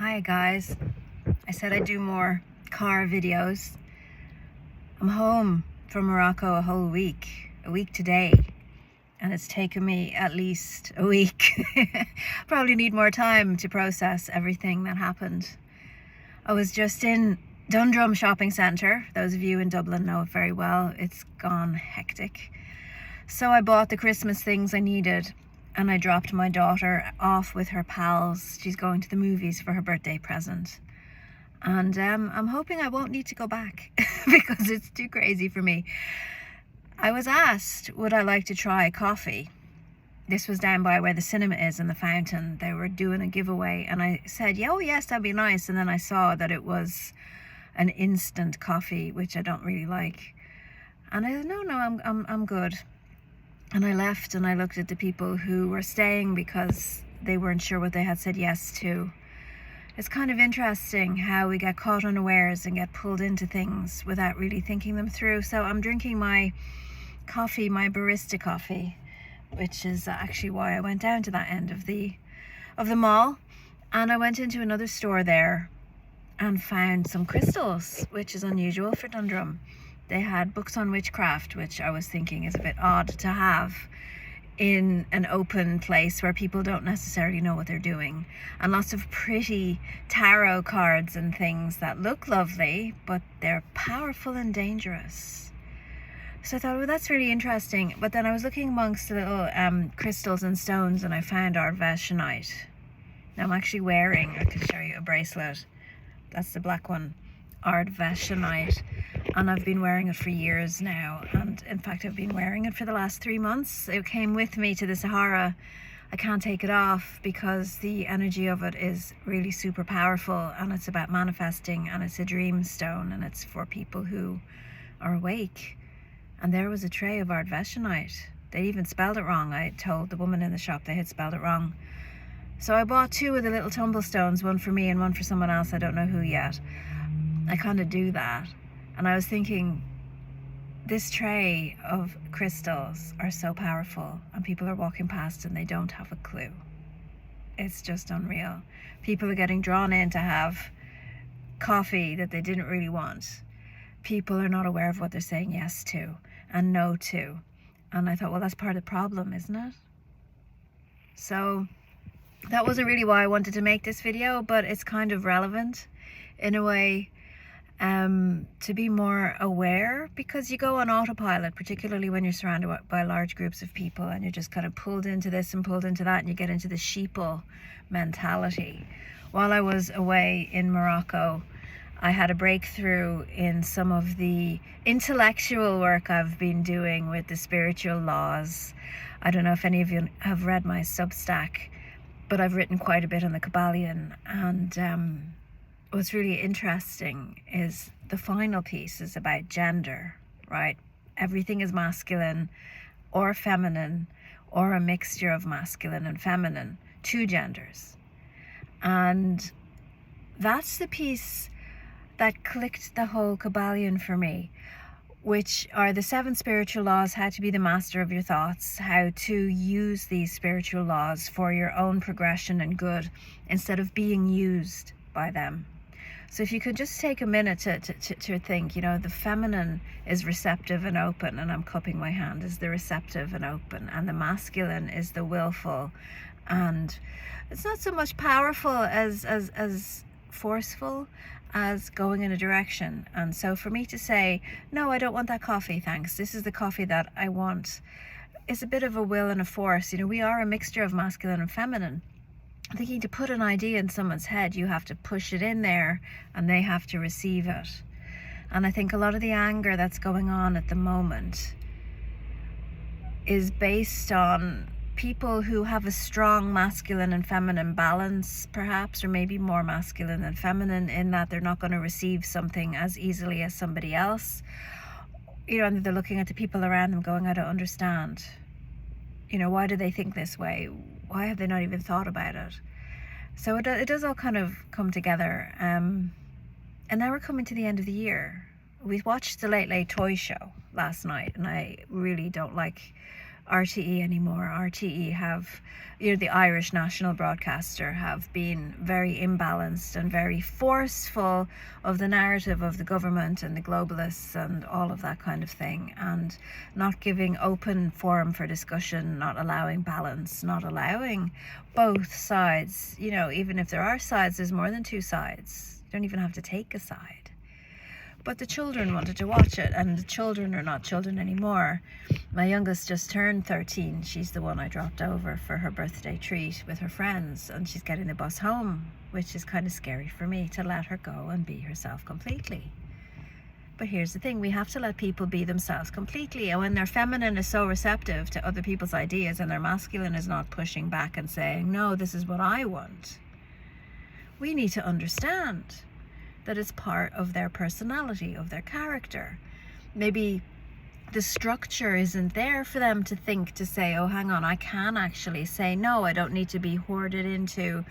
Hi guys, I said I'd do more car videos. I'm home from Morocco a whole week, a week today, and it's taken me at least a week. Probably need more time to process everything that happened. I was just in Dundrum shopping centre. Those of you in Dublin know it very well. It's gone hectic. So I bought the Christmas things I needed, and I dropped my daughter off with her pals. She's going to the movies for her birthday present. And I'm hoping I won't need to go back because it's too crazy for me. I was asked, would I like to try coffee? This was down by where the cinema is and the fountain. They were doing a giveaway, and I said, yeah, oh yes, that'd be nice. And then I saw that it was an instant coffee, which I don't really like. And I said, no, I'm good. And I left and I looked at the people who were staying because they weren't sure what they had said yes to. It's kind of interesting how we get caught unawares and get pulled into things without really thinking them through. So I'm drinking my coffee, my barista coffee, which is actually why I went down to that end of the mall. And I went into another store there and found some crystals, which is unusual for Dundrum. They had books on witchcraft, which I was thinking is a bit odd to have in an open place where people don't necessarily know what they're doing, and lots of pretty tarot cards and things that look lovely, but they're powerful and dangerous. So I thought, well, that's really interesting. But then I was looking amongst the little crystals and stones, and I found ardvashionite. Now I'm actually wearing, I can show you a bracelet. That's the black one, ardvashionite. And I've been wearing it for years now, and in fact I've been wearing it for the last 3 months. It came with me to the Sahara. I can't take it off because the energy of it is really super powerful, and it's about manifesting, and it's a dream stone, and it's for people who are awake. And there was a tray of ardvashionite. They even spelled it wrong. I told the woman in the shop they had spelled it wrong. So I bought 2 of the little tumble stones, one for me and one for someone else, I don't know who yet. I kind of do that. And I was thinking, this tray of crystals are so powerful, and people are walking past and they don't have a clue. It's just unreal. People are getting drawn in to have coffee that they didn't really want. People are not aware of what they're saying yes to and no to. And I thought, well, that's part of the problem, isn't it? So that wasn't really why I wanted to make this video, but it's kind of relevant in a way. To be more aware, because you go on autopilot, particularly when you're surrounded by large groups of people, and you're just kind of pulled into this and pulled into that, and you get into the sheeple mentality. While I was away in Morocco, I had a breakthrough in some of the intellectual work I've been doing with the spiritual laws. I don't know if any of you have read my Substack, but I've written quite a bit on the Kabbalion, and what's really interesting is the final piece is about gender, right? Everything is masculine or feminine, or a mixture of masculine and feminine, 2 genders. And that's the piece that clicked the whole Kabbalion for me, which are the 7 spiritual laws, how to be the master of your thoughts, how to use these spiritual laws for your own progression and good instead of being used by them. So if you could just take a minute to think, you know, the feminine is receptive and open, and I'm cupping my hand, is the receptive and open, and the masculine is the willful, and it's not so much powerful as forceful as going in a direction. And so for me to say, no, I don't want that coffee, thanks, this is the coffee that I want, is a bit of a will and a force. You know, we are a mixture of masculine and feminine. Thinking to put an idea in someone's head, you have to push it in there and they have to receive it. And I think a lot of the anger that's going on at the moment is based on people who have a strong masculine and feminine balance, perhaps, or maybe more masculine than feminine, in that they're not going to receive something as easily as somebody else. You know, and they're looking at the people around them going, I don't understand. You know, why do they think this way? Why have they not even thought about it? So it does all kind of come together. And now we're coming to the end of the year. We watched the Late Late Toy Show last night, and I really don't like RTE anymore. RTE have, the Irish national broadcaster, have been very imbalanced and very forceful of the narrative of the government and the globalists and all of that kind of thing, and not giving open forum for discussion, not allowing balance, not allowing both sides. Even if there are sides, there's more than two sides. You don't even have to take a side. But the children wanted to watch it, and the children are not children anymore. My youngest just turned 13. She's the one I dropped over for her birthday treat with her friends, and she's getting the bus home, which is kind of scary for me, to let her go and be herself completely. But here's the thing, we have to let people be themselves completely, and when their feminine is so receptive to other people's ideas and their masculine is not pushing back and saying, no, this is what I want, we need to understand that it's part of their personality, of their character. Maybe the structure isn't there for them to think, to say, oh, hang on, I can actually say no. I don't need to be herded into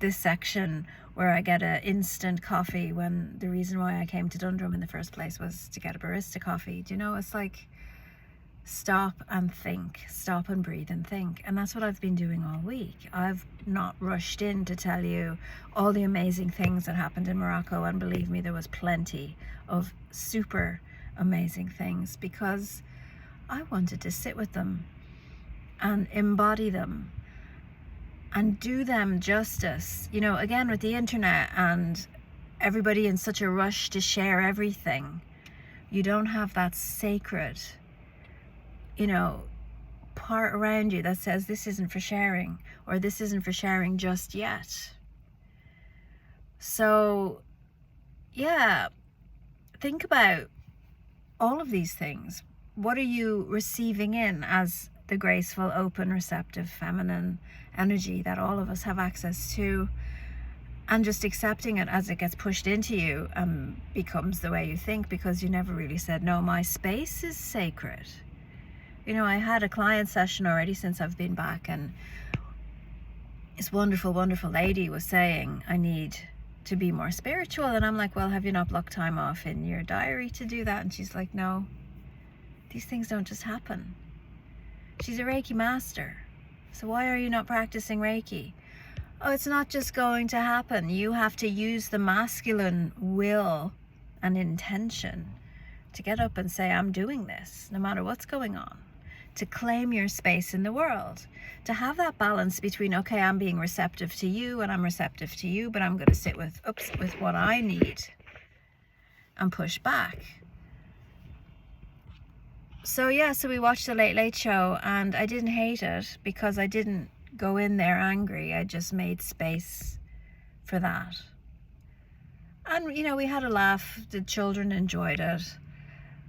this section where I get an instant coffee, when the reason why I came to Dundrum in the first place was to get a barista coffee. It's like, stop and think, stop and breathe and think. And that's what I've been doing all week. I've not rushed in to tell you all the amazing things that happened in Morocco, and believe me, there was plenty of super amazing things, because I wanted to sit with them and embody them and do them justice. Again, with the internet and everybody in such a rush to share everything, you don't have that sacred part around you that says this isn't for sharing, or this isn't for sharing just yet. So yeah, think about all of these things. What are you receiving in as the graceful, open, receptive, feminine energy that all of us have access to, and just accepting it as it gets pushed into you and becomes the way you think, because you never really said, no, my space is sacred. I had a client session already since I've been back, and this wonderful, wonderful lady was saying, I need to be more spiritual. And I'm like, well, have you not blocked time off in your diary to do that? And she's like, no, these things don't just happen. She's a Reiki master. So why are you not practicing Reiki? Oh, it's not just going to happen. You have to use the masculine will and intention to get up and say, I'm doing this, no matter what's going on. To claim your space in the world, to have that balance between, okay, I'm being receptive to you and I'm receptive to you, but I'm going to sit with what I need and push back. So we watched the Late Late Show, and I didn't hate it because I didn't go in there angry. I just made space for that. And, we had a laugh. The children enjoyed it.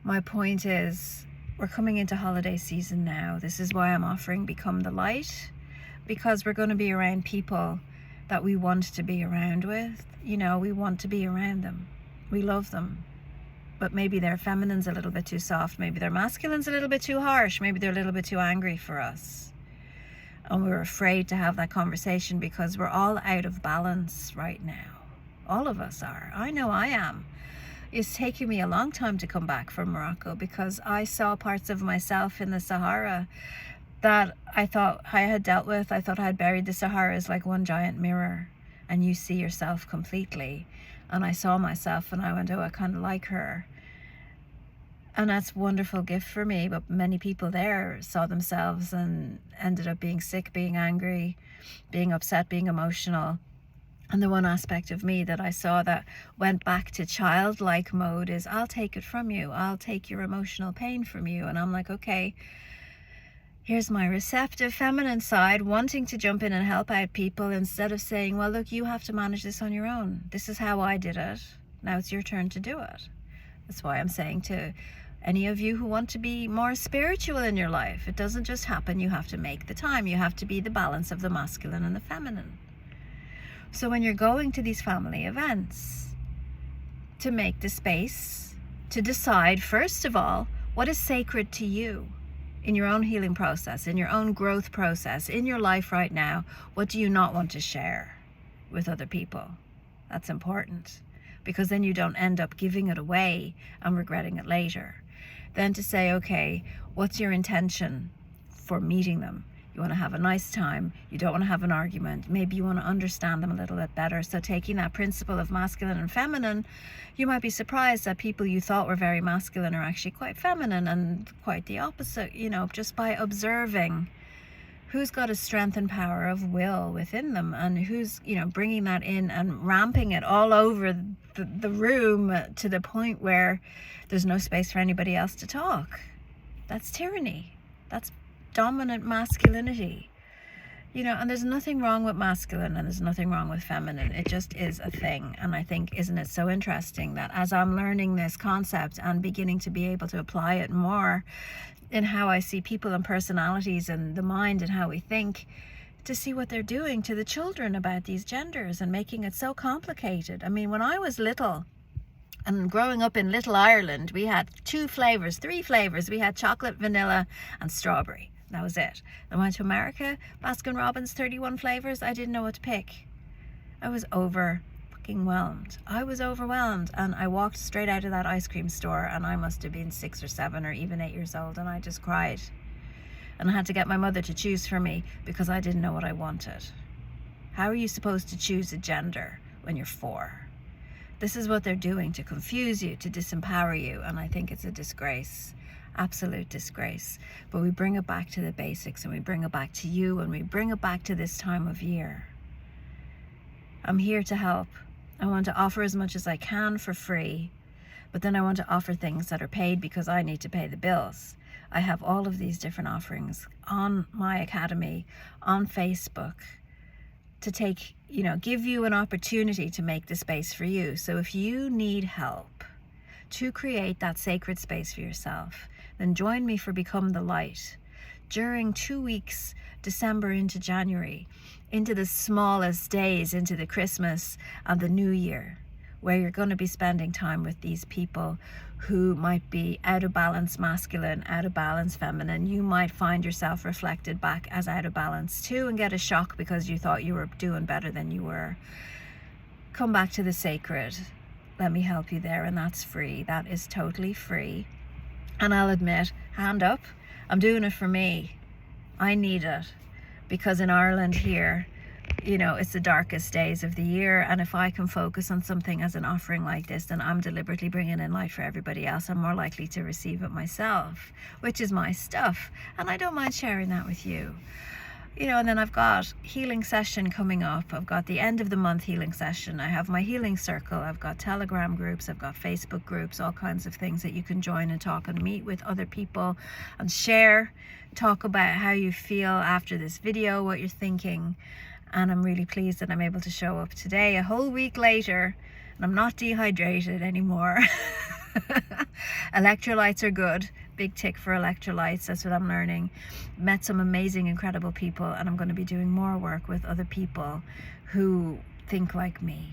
My point is, we're coming into holiday season now. This is why I'm offering Become the Light, because we're going to be around people that we want to be around with. We want to be around them. We love them. But maybe their feminine's a little bit too soft. Maybe their masculine's a little bit too harsh. Maybe they're a little bit too angry for us. And we're afraid to have that conversation because we're all out of balance right now. All of us are. I know I am. It's taken me a long time to come back from Morocco, because I saw parts of myself in the Sahara that I thought I had dealt with. I thought I had buried. The Sahara is like one giant mirror, and you see yourself completely. And I saw myself and I went, oh, I kind of like her. And that's a wonderful gift for me. But many people there saw themselves and ended up being sick, being angry, being upset, being emotional. And the one aspect of me that I saw that went back to childlike mode is, I'll take it from you. I'll take your emotional pain from you. And I'm like, okay, here's my receptive feminine side wanting to jump in and help out people, instead of saying, well, look, you have to manage this on your own. This is how I did it. Now it's your turn to do it. That's why I'm saying to any of you who want to be more spiritual in your life, it doesn't just happen. You have to make the time. You have to be the balance of the masculine and the feminine. So when you're going to these family events, to make the space to decide, first of all, what is sacred to you in your own healing process, in your own growth process, in your life right now. What do you not want to share with other people? That's important, because then you don't end up giving it away and regretting it later. then to say, okay, what's your intention for meeting them? You want to have a nice time. You don't want to have an argument. Maybe you want to understand them a little bit better. So taking that principle of masculine and feminine, you might be surprised that people you thought were very masculine are actually quite feminine, and quite the opposite, just by observing who's got a strength and power of will within them, and who's, bringing that in and ramping it all over the room to the point where there's no space for anybody else to talk. That's tyranny. That's dominant masculinity. And there's nothing wrong with masculine and there's nothing wrong with feminine. It just is a thing. And I think, isn't it so interesting that as I'm learning this concept and beginning to be able to apply it more in how I see people and personalities and the mind and how we think, to see what they're doing to the children about these genders and making it so complicated. I mean, when I was little and growing up in Little Ireland, we had 3 flavors. We had chocolate, vanilla and strawberry. That was it. I went to America, Baskin Robbins, 31 flavors. I didn't know what to pick. I was overwhelmed. And I walked straight out of that ice cream store, and I must have been 6 or 7 or even 8 years old, and I just cried. And I had to get my mother to choose for me because I didn't know what I wanted. How are you supposed to choose a gender when you're 4? This is what they're doing to confuse you, to disempower you, and I think it's a disgrace. Absolute disgrace. But we bring it back to the basics, and we bring it back to you, and we bring it back to this time of year. I'm here to help. I want to offer as much as I can for free, but then I want to offer things that are paid because I need to pay the bills. I have all of these different offerings on my academy, on Facebook, to take, give you an opportunity to make the space for you. So if you need help to create that sacred space for yourself, then join me for Become the Light during 2 weeks, December into January, into the smallest days, into the Christmas and the New Year, where you're going to be spending time with these people who might be out of balance masculine, out of balance feminine. You might find yourself reflected back as out of balance too, and get a shock because you thought you were doing better than you were. Come back to the sacred. Let me help you there, and that's free. That is totally free. And I'll admit, hand up, I'm doing it for me. I need it because in Ireland here, it's the darkest days of the year, and if I can focus on something as an offering like this, then I'm deliberately bringing in light for everybody else. I'm more likely to receive it myself, which is my stuff, and I don't mind sharing that with you. And then I've got healing session coming up. I've got the end of the month healing session. I have my healing circle. I've got Telegram groups. I've got Facebook groups, all kinds of things that you can join and talk and meet with other people and share, talk about how you feel after this video, what you're thinking. And I'm really pleased that I'm able to show up today, a whole week later, and I'm not dehydrated anymore. Electrolytes are good. Big tick for electrolytes. That's what I'm learning. Met some amazing, incredible people, and I'm going to be doing more work with other people who think like me.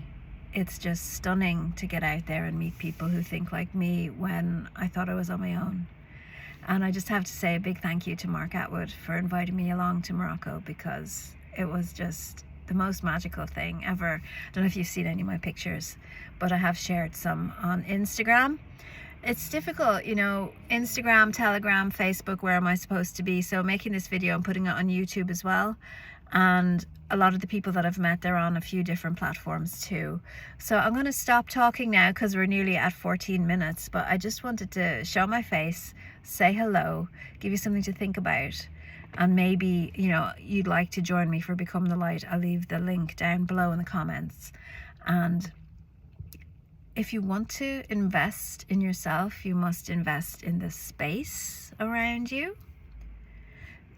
It's just stunning to get out there and meet people who think like me when I thought I was on my own. And I just have to say a big thank you to Mark Atwood for inviting me along to Morocco, because it was just the most magical thing ever. I don't know if you've seen any of my pictures, but I have shared some on Instagram. It's difficult, Instagram, Telegram, Facebook, where am I supposed to be? So making this video and putting it on YouTube as well. And a lot of the people that I've met, they're on a few different platforms too. So I'm going to stop talking now because we're nearly at 14 minutes. But I just wanted to show my face, say hello, give you something to think about. And maybe, you'd like to join me for Become the Light. I'll leave the link down below in the comments. And if you want to invest in yourself, you must invest in the space around you.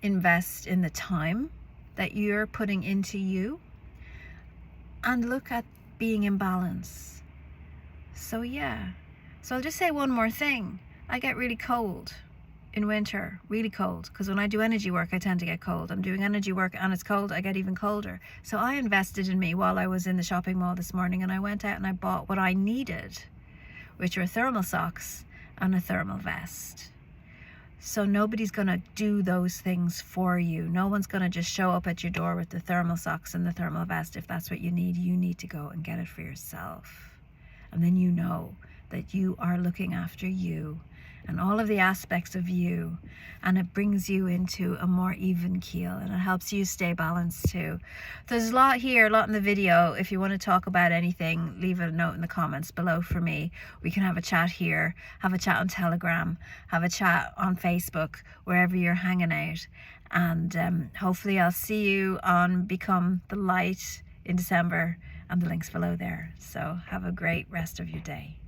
Invest in the time that you're putting into you. And look at being in balance. So yeah. So I'll just say one more thing. I get really cold in winter, really cold, because when I do energy work I tend to get cold. I'm doing energy work and it's cold, I get even colder. So I invested in me while I was in the shopping mall this morning, and I went out and I bought what I needed, which were thermal socks and a thermal vest. So nobody's gonna do those things for you. No one's gonna just show up at your door with the thermal socks and the thermal vest. If that's what you need to go and get it for yourself. And then you know that you are looking after you, and all of the aspects of you, and it brings you into a more even keel, and it helps you stay balanced too. There's a lot here, a lot in the video. If you want to talk about anything, leave a note in the comments below for me. We can have a chat here, have a chat on Telegram, have a chat on Facebook, wherever you're hanging out. And hopefully I'll see you on Become the Light in December, and the link's below there. So have a great rest of your day.